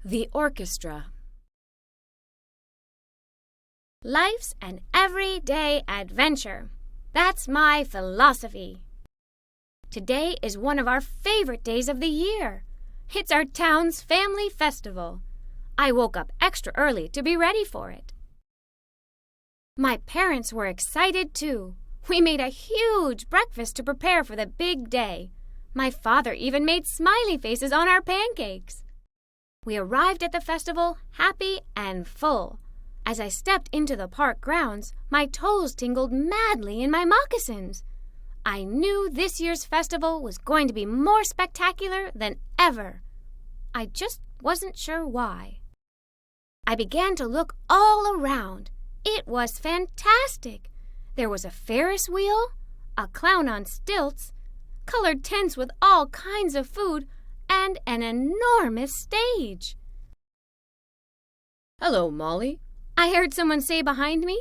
The Orchestra. Life's an everyday adventure. That's my philosophy. Today is one of our favorite days of the year. It's our town's family festival. I woke up extra early to be ready for it. My parents were excited too. We made a huge breakfast to prepare for the big day. My father even made smiley faces on our pancakes. We arrived at the festival happy and full. As I stepped into the park grounds, my toes tingled madly in my moccasins. I knew this year's festival was going to be more spectacular than ever. I just wasn't sure why. I began to look all around. It was fantastic. There was a Ferris wheel, a clown on stilts, colored tents with all kinds of food, and an enormous stage. "Hello, Molly," I heard someone say behind me.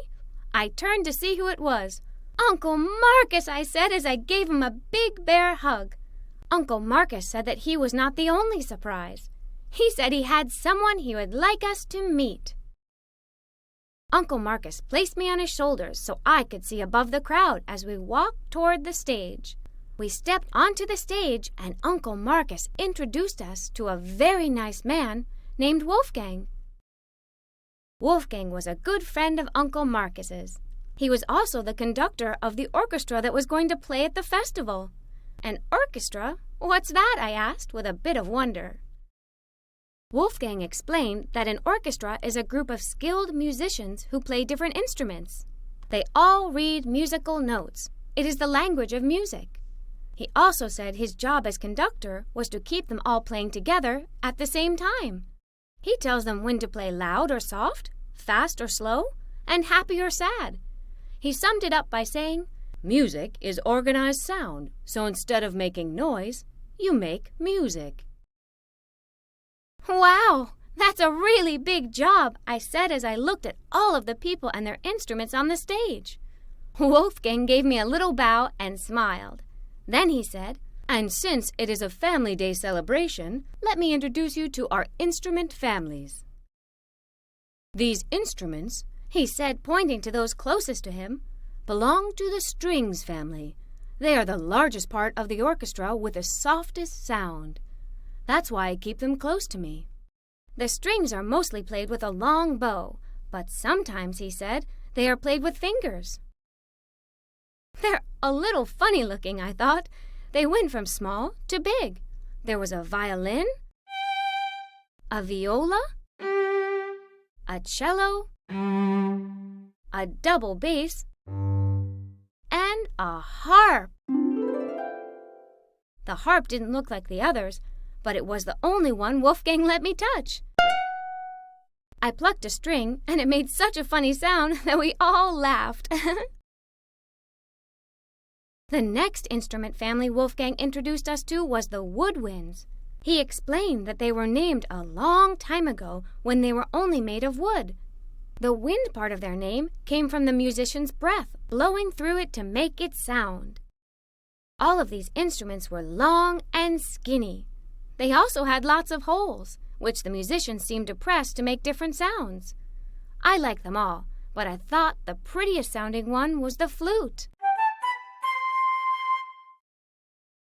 I turned to see who it was. "Uncle Marcus," I said as I gave him a big bear hug. Uncle Marcus said that he was not the only surprise. He said he had someone he would like us to meet. Uncle Marcus placed me on his shoulders so I could see above the crowd as we walked toward the stage. We stepped onto the stage and Uncle Marcus introduced us to a very nice man named Wolfgang. Wolfgang was a good friend of Uncle Marcus's. He was also the conductor of the orchestra that was going to play at the festival. An orchestra? What's that? I asked with a bit of wonder. Wolfgang explained that an orchestra is a group of skilled musicians who play different instruments. They all read musical notes. It is the language of music. He also said his job as conductor was to keep them all playing together at the same time. He tells them when to play loud or soft, fast or slow, and happy or sad. He summed it up by saying, "Music is organized sound, so instead of making noise, you make music." "Wow, that's a really big job," I said as I looked at all of the people and their instruments on the stage. Wolfgang gave me a little bow and smiled. Then he said, "And since it is a Family Day celebration, let me introduce you to our instrument families. These instruments," he said, pointing to those closest to him, "belong to the strings family. They are the largest part of the orchestra with the softest sound. That's why I keep them close to me." The strings are mostly played with a long bow, but sometimes, he said, they are played with fingers. They're a little funny looking, I thought. They went from small to big. There was a violin, a viola, a cello, a double bass, and a harp. The harp didn't look like the others, but it was the only one Wolfgang let me touch. I plucked a string, and it made such a funny sound that we all laughed. The next instrument family Wolfgang introduced us to was the woodwinds. He explained that they were named a long time ago when they were only made of wood. The wind part of their name came from the musician's breath blowing through it to make it sound. All of these instruments were long and skinny. They also had lots of holes, which the musicians seemed to press to make different sounds. I liked them all, but I thought the prettiest sounding one was the flute.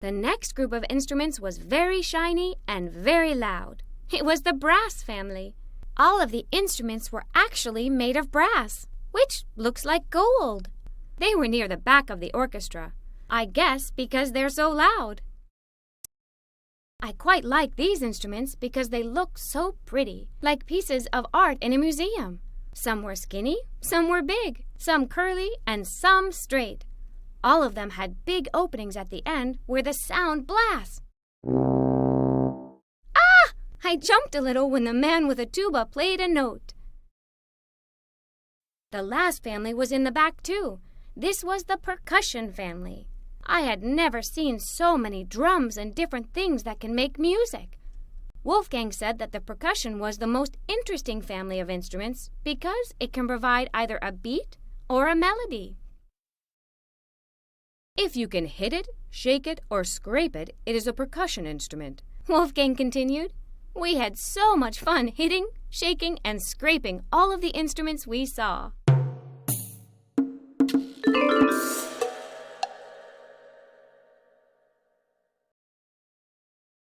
The next group of instruments was very shiny and very loud. It was the brass family. All of the instruments were actually made of brass, which looks like gold. They were near the back of the orchestra, I guess because they're so loud. I quite like these instruments because they look so pretty, like pieces of art in a museum. Some were skinny, some were big, some curly, and some straight. All of them had big openings at the end where the sound blasts. Ah! I jumped a little when the man with a tuba played a note. The last family was in the back too. This was the percussion family. I had never seen so many drums and different things that can make music. Wolfgang said that the percussion was the most interesting family of instruments because it can provide either a beat or a melody. "If you can hit it, shake it, or scrape it, it is a percussion instrument," Wolfgang continued. We had so much fun hitting, shaking, and scraping all of the instruments we saw.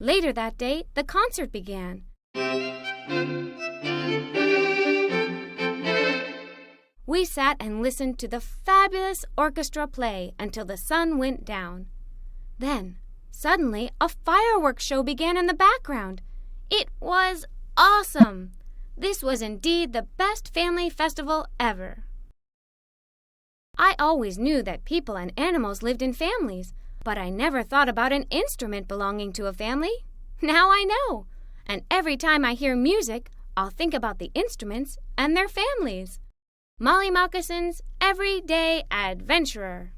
Later that day, the concert began. We sat and listened to the fabulous orchestra play until the sun went down. Then, suddenly, a fireworks show began in the background. It was awesome! This was indeed the best family festival ever. I always knew that people and animals lived in families, but I never thought about an instrument belonging to a family. Now I know, and every time I hear music, I'll think about the instruments and their families. Molly Moccasins, Everyday Adventurer.